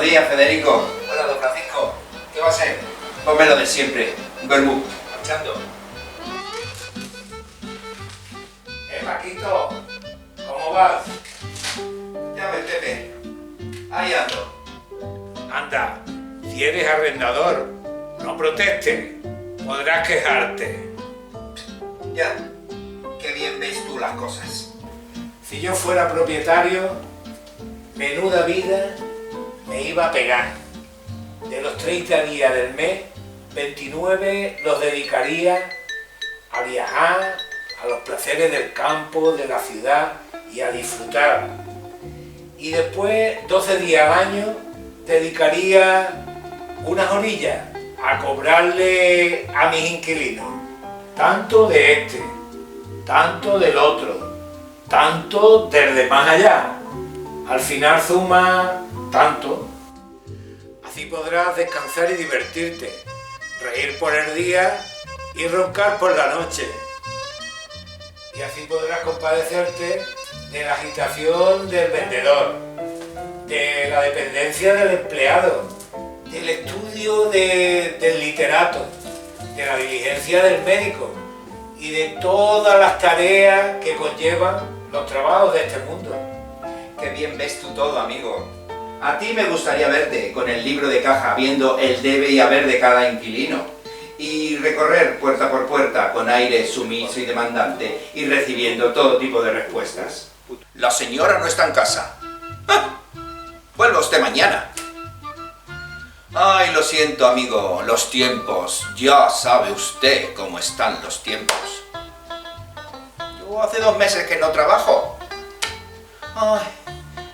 días, Federico. Hola, don Francisco. ¿Qué va a ser? Ponme lo de siempre. Un vermú. Marchando. Paquito, ¿cómo vas? Ya ves, Pepe. Ahí ando. Anda, si eres arrendador, no protestes, podrás quejarte. Ya. Qué bien ves tú las cosas. Si yo fuera propietario, menuda vida me iba a pegar. De los 30 días del mes, 29 los dedicaría a viajar, a los placeres del campo, de la ciudad y a disfrutar. Y después, 12 días al año, dedicaría unas orillas a cobrarle a mis inquilinos. Tanto de este, tanto del otro, tanto del de más allá. Al final suma tanto. Así podrás descansar y divertirte, reír por el día y roncar por la noche. Y así podrás compadecerte de la agitación del vendedor, de la dependencia del empleado, del estudio del literato, de la diligencia del médico y de todas las tareas que conllevan los trabajos de este mundo. Qué bien ves tú todo, amigo. A ti me gustaría verte con el libro de caja viendo el debe y haber de cada inquilino y recorrer puerta por puerta con aire sumiso y demandante y recibiendo todo tipo de respuestas. La señora no está en casa. ¡Ah! Vuelva usted mañana. Ay, lo siento, amigo, los tiempos. Ya sabe usted cómo están los tiempos. Yo hace 2 meses que no trabajo. Ay,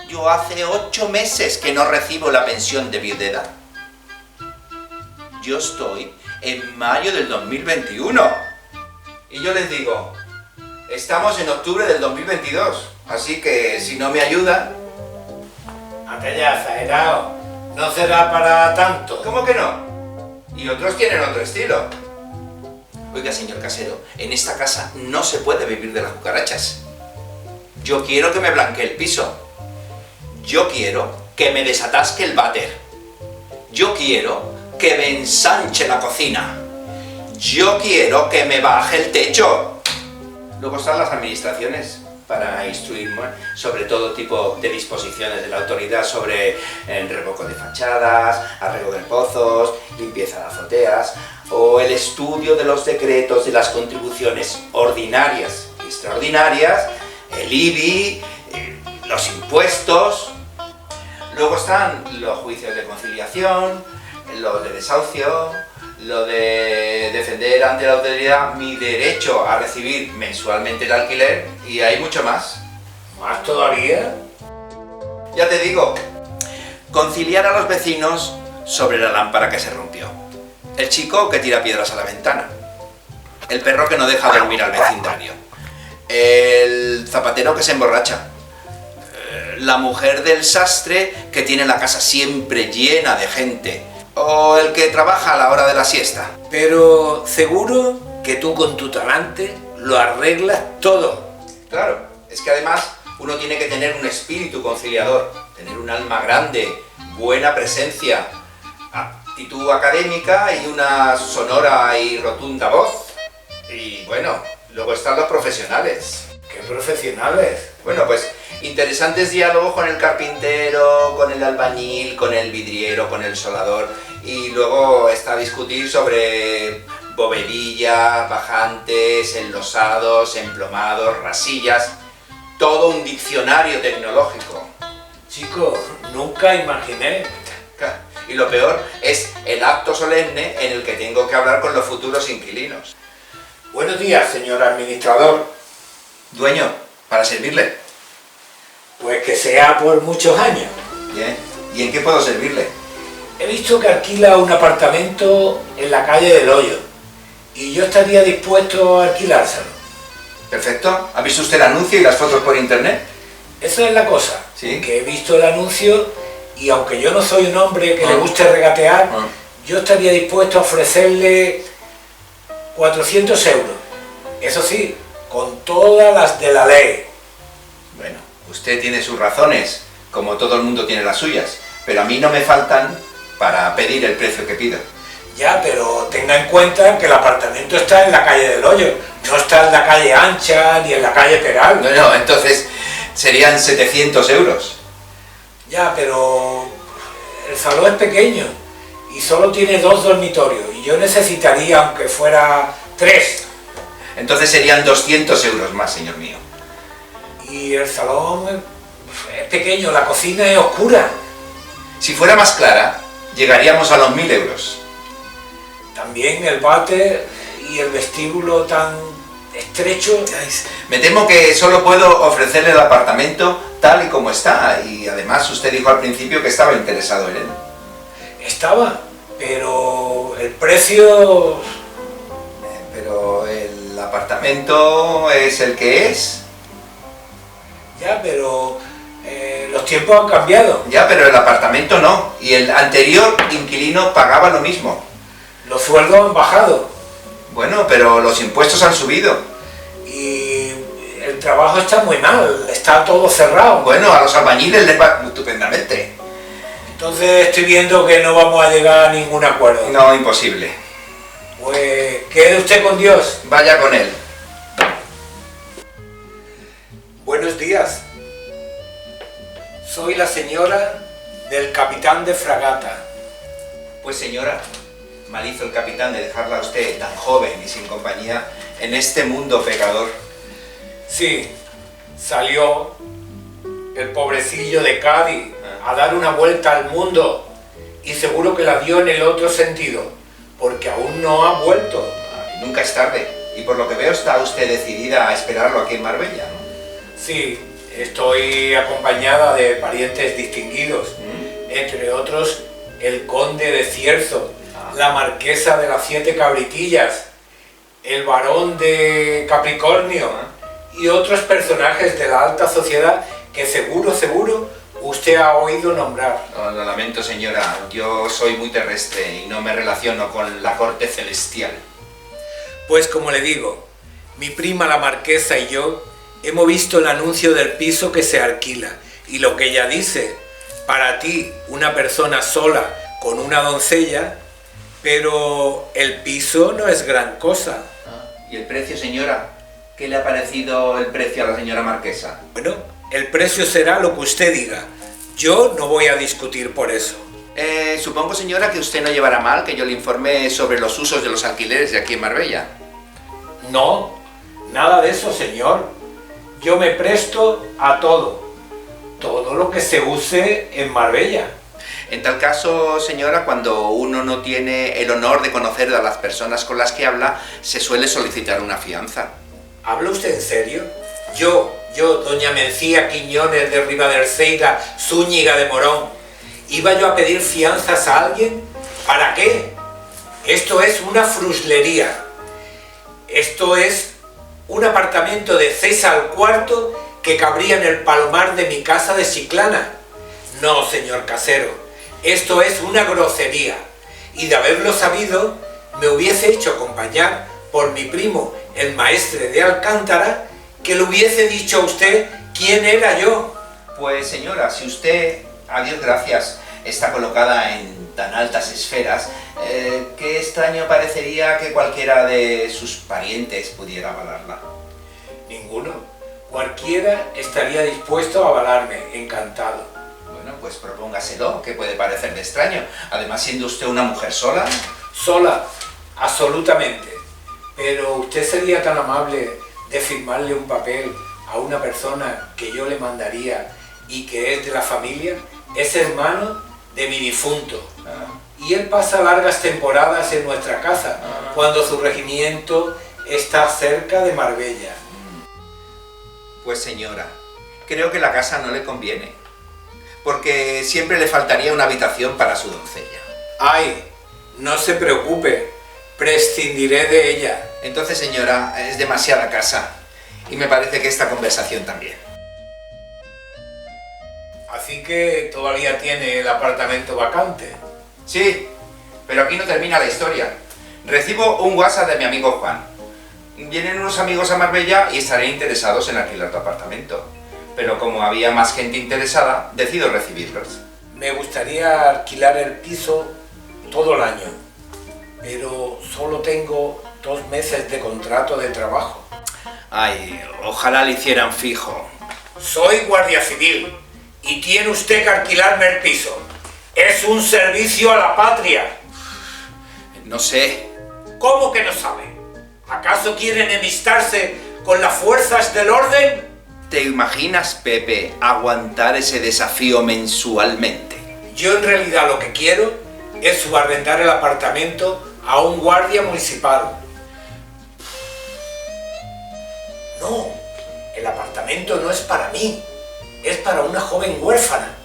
yo hace 8 meses que no recibo la pensión de viudedad. Yo estoy en mayo del 2021. Y yo les digo, estamos en octubre del 2022. Así que si no me ayudan... Anda ya, exagerado. No será para tanto. ¿Cómo que no? Y otros tienen otro estilo. Oiga, señor casero, en esta casa no se puede vivir de las cucarachas. Yo quiero que me blanquee el piso. Yo quiero que me desatasque el váter. Yo quiero que me ensanche la cocina. Yo quiero que me baje el techo. Luego están las administraciones para instruir sobre todo tipo de disposiciones de la autoridad sobre el revoco de fachadas, arreglo de pozos, limpieza de azoteas o el estudio de los decretos de las contribuciones ordinarias y extraordinarias, el IBI, los impuestos. Luego están los juicios de conciliación, los de desahucio, lo de defender ante la autoridad mi derecho a recibir mensualmente el alquiler y hay mucho más. ¿Más todavía? Ya te digo, conciliar a los vecinos sobre la lámpara que se rompió, el chico que tira piedras a la ventana, el perro que no deja dormir al vecindario, el zapatero que se emborracha, la mujer del sastre que tiene la casa siempre llena de gente, o el que trabaja a la hora de la siesta. Pero seguro que tú con tu talante lo arreglas todo. Claro, es que además uno tiene que tener un espíritu conciliador, tener un alma grande, buena presencia, actitud académica y una sonora y rotunda voz. Y bueno, luego están los profesionales. ¿Qué profesionales? Bueno, pues interesantes diálogos con el carpintero, con el albañil, con el vidriero, con el solador. Y luego está a discutir sobre bovedillas, bajantes, enlosados, emplomados, rasillas. Todo un diccionario tecnológico. Chico, nunca imaginé. Y lo peor es el acto solemne en el que tengo que hablar con los futuros inquilinos. Buenos días, señor administrador. Dueño, para servirle. Pues que sea por muchos años. Bien. ¿Y en qué puedo servirle? He visto que alquila un apartamento en la calle del Hoyo y yo estaría dispuesto a alquilárselo. Perfecto. ¿Ha visto usted el anuncio y las fotos por internet? Esa es la cosa, ¿Sí? Que he visto el anuncio y aunque yo no soy un hombre que le guste regatear, yo estaría dispuesto a ofrecerle 400 euros. Eso sí, con todas las de la ley. Bueno, usted tiene sus razones, como todo el mundo tiene las suyas, pero a mí no me faltan para pedir el precio que pido. Ya, pero tenga en cuenta que el apartamento está en la calle del Hoyo, no está en la calle Ancha ni en la calle Peral. No, entonces serían 700 euros. Ya, pero el salón es pequeño y solo tiene 2 dormitorios y yo necesitaría, aunque fuera 3. Entonces serían 200 euros más, señor mío. Y el salón es pequeño, la cocina es oscura. Si fuera más clara, llegaríamos a los 1000 euros. También el váter y el vestíbulo tan estrecho. Me temo que solo puedo ofrecerle el apartamento tal y como está, y además usted dijo al principio que estaba interesado en él. Estaba, pero el precio... Pero el apartamento es el que es. Ya, pero los tiempos han cambiado. Ya, pero el apartamento no, y el anterior inquilino pagaba lo mismo. Los sueldos han bajado Bueno, pero los impuestos han subido. y el trabajo está muy mal, está todo cerrado. Bueno, a los albañiles les va estupendamente. Entonces estoy viendo que no vamos a llegar a ningún acuerdo. No, imposible. Pues quede usted con Dios. Vaya con él. Buenos días. Soy la señora del capitán de fragata. Pues señora, mal hizo el capitán de dejarla a usted tan joven y sin compañía en este mundo pecador. Sí, salió el pobrecillo de Cádiz a dar una vuelta al mundo y seguro que la dio en el otro sentido, porque aún no ha vuelto. Y nunca es tarde. Y por lo que veo está usted decidida a esperarlo aquí en Marbella, ¿no? Sí, estoy acompañada de parientes distinguidos, entre otros el conde de Cierzo, la marquesa de las 7 Cabritillas, el barón de Capricornio y otros personajes de la alta sociedad que seguro usted ha oído nombrar. Oh, lo lamento, señora. Yo soy muy terrestre y no me relaciono con la corte celestial. Pues como le digo, mi prima la marquesa y yo hemos visto el anuncio del piso que se alquila y lo que ella dice, para ti, una persona sola con una doncella, pero el piso no es gran cosa. ¿Y el precio, señora? ¿Qué le ha parecido el precio a la señora marquesa? Bueno, el precio será lo que usted diga. Yo no voy a discutir por eso. Supongo, señora, que usted no llevará mal que yo le informe sobre los usos de los alquileres de aquí en Marbella. No, nada de eso, señor. Yo me presto a todo lo que se use en Marbella. En tal caso, señora, cuando uno no tiene el honor de conocer a las personas con las que habla, se suele solicitar una fianza. ¿Habla usted en serio? Yo, doña Mencía Quiñones de Ribaderceira, Zúñiga de Morón, ¿iba yo a pedir fianzas a alguien? ¿Para qué? Esto es una fruslería. Esto es un apartamento de 6 al cuarto que cabría en el palomar de mi casa de Chiclana. No, señor casero, esto es una grosería. Y de haberlo sabido, me hubiese hecho acompañar por mi primo, el maestre de Alcántara, que le hubiese dicho a usted quién era yo. Pues señora, si usted, a Dios gracias, está colocada en tan altas esferas, qué extraño parecería que cualquiera de sus parientes pudiera avalarla. Ninguno. Cualquiera estaría dispuesto a avalarme, encantado. Bueno, pues propóngaselo, que puede parecer de extraño. Además, siendo usted una mujer sola. Sola, absolutamente. Pero usted sería tan amable de firmarle un papel a una persona que yo le mandaría y que es de la familia, es hermano de mi difunto. Y él pasa largas temporadas en nuestra casa, cuando su regimiento está cerca de Marbella. Pues señora, creo que la casa no le conviene, porque siempre le faltaría una habitación para su doncella. Ay, no se preocupe, prescindiré de ella. Entonces, señora, es demasiada casa, y me parece que esta conversación también. Así que todavía tiene el apartamento vacante. Sí, pero aquí no termina la historia. Recibo un WhatsApp de mi amigo Juan. Vienen unos amigos a Marbella y estaré interesados en alquilar tu apartamento. Pero como había más gente interesada, decido recibirlos. Me gustaría alquilar el piso todo el año, pero solo tengo 2 meses de contrato de trabajo. Ay, ojalá le hicieran fijo. Soy guardia civil y tiene usted que alquilarme el piso. Es un servicio a la patria. No sé. ¿Cómo que no sabe? ¿Acaso quiere enemistarse con las fuerzas del orden? ¿Te imaginas, Pepe, aguantar ese desafío mensualmente? Yo en realidad lo que quiero es subarrendar el apartamento a un guardia municipal. No, el apartamento no es para mí, es para una joven huérfana,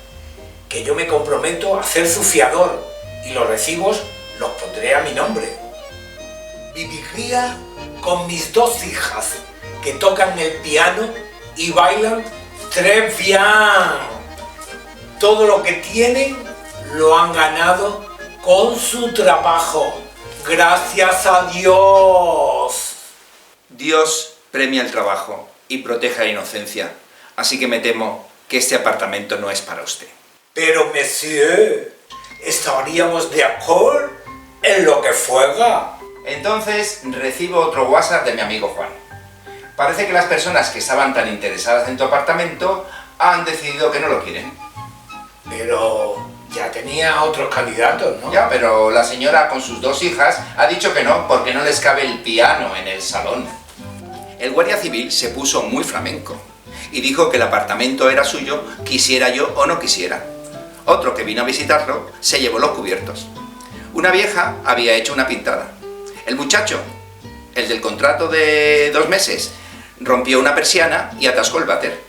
que yo me comprometo a ser su fiador y los recibos los pondré a mi nombre. Viviría con mis 2 hijas, que tocan el piano y bailan très bien. Todo lo que tienen lo han ganado con su trabajo. Gracias a Dios. Dios premia el trabajo y protege la inocencia. Así que me temo que este apartamento no es para usted. Pero, monsieur, estaríamos de acuerdo en lo que fuera. Entonces recibo otro WhatsApp de mi amigo Juan. Parece que las personas que estaban tan interesadas en tu apartamento han decidido que no lo quieren. Pero ya tenía otros candidatos, ¿no? Ya, pero la señora con sus 2 hijas ha dicho que no, porque no les cabe el piano en el salón. El guardia civil se puso muy flamenco y dijo que el apartamento era suyo, quisiera yo o no quisiera. Otro que vino a visitarlo se llevó los cubiertos. Una vieja había hecho una pintada. El muchacho, el del contrato de 2 meses, rompió una persiana y atascó el váter.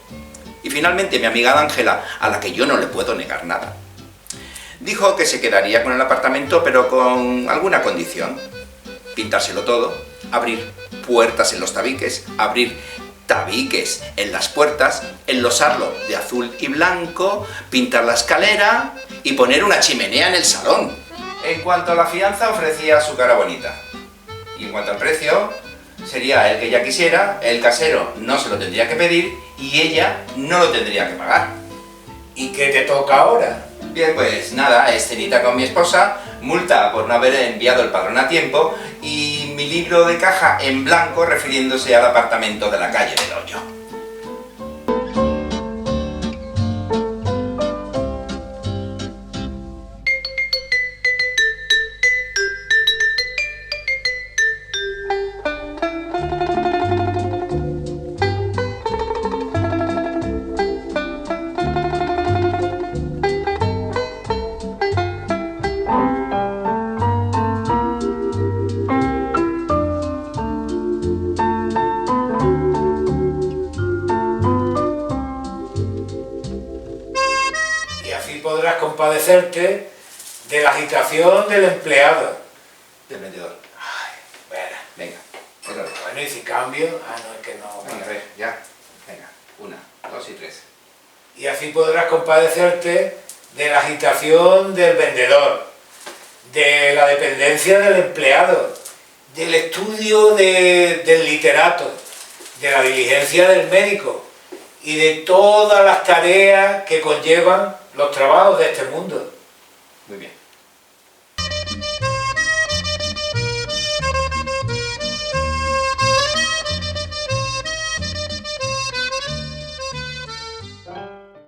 Y finalmente mi amiga Ángela, a la que yo no le puedo negar nada, dijo que se quedaría con el apartamento, pero con alguna condición. Pintárselo todo, abrir puertas en los tabiques, abrir tabiques en las puertas, enlosarlo de azul y blanco, pintar la escalera y poner una chimenea en el salón. En cuanto a la fianza, ofrecía su cara bonita. Y en cuanto al precio, sería el que ella quisiera, el casero no se lo tendría que pedir y ella no lo tendría que pagar. ¿Y qué te toca ahora? Bien, pues nada, escenita con mi esposa, multa por no haber enviado el padrón a tiempo y mi libro de caja en blanco refiriéndose al apartamento de la calle del Hoyo. Podrás compadecerte de la agitación del empleado. Del vendedor. Ay, bueno. Venga, otra vez. Bueno, y si cambio... Ah, no, es que no... Venga, a ver, ya. Venga, 1, 2 y 3. Y así podrás compadecerte de la agitación del vendedor, de la dependencia del empleado, del estudio del literato, de la diligencia del médico y de todas las tareas que conllevan los trabajos de este mundo. Muy bien.